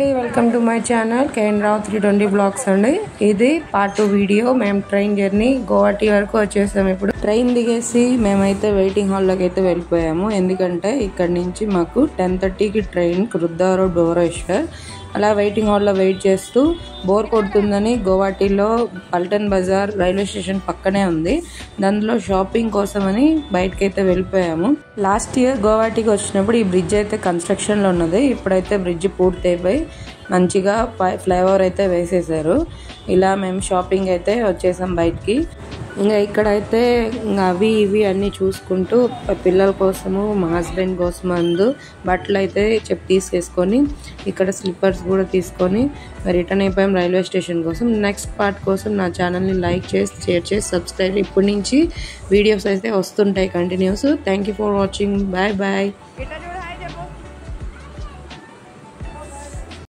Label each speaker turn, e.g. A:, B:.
A: అండి, welcome to my channel KN Rao 320 vlogs అండి. ఇది పార్ట్ 2 వీడియో. మేము ట్రైన్ జర్నీ గోవాటి వరకు వచ్చేసాము. ఇప్పుడు ట్రైన్ దిగేసి మేమైతే వెయిటింగ్ హాల్లోకి అయితే వెళ్ళిపోయాము. ఎందుకంటే ఇక్కడ నుంచి మాకు 10:30కి ట్రైన్ కృద్దారో భువనేశ్వర్. అలా వెయిటింగ్ హాల్లో వెయిట్ చేస్తూ బోర్ కొడుతుందని గోవాటిలో పల్టన్ బజార్ రైల్వే స్టేషన్ పక్కనే ఉంది. దానిలో షాపింగ్ కోసమని బయటకైతే వెళ్ళిపోయాము. లాస్ట్ ఇయర్ గోవాటికి వచ్చినప్పుడు ఈ బ్రిడ్జ్ అయితే కన్స్ట్రక్షన్లో ఉన్నది. ఇప్పుడైతే బ్రిడ్జ్ పూర్తి అయిపోయి మంచిగా ఫ్లైఓవర్ అయితే వేసేసారు. ఇలా మేము షాపింగ్ అయితే వచ్చేసాం బయటికి. ఇంకా ఇక్కడైతే ఇంకా అవి ఇవి అన్నీ చూసుకుంటూ పిల్లల కోసము మా హస్బెండ్ కోసం బట్టలు అయితే తీసేసుకొని ఇక్కడ స్లిప్పర్స్ కూడా తీసుకొని రిటర్న్ అయిపోయాం రైల్వే స్టేషన్ కోసం. నెక్స్ట్ పార్ట్ కోసం నా ఛానల్ని లైక్ చేసి షేర్ చేసి సబ్స్క్రైబ్. ఇప్పటి నుంచి వీడియోస్ అయితే వస్తుంటాయి continuous. Thank you for watching. Bye bye.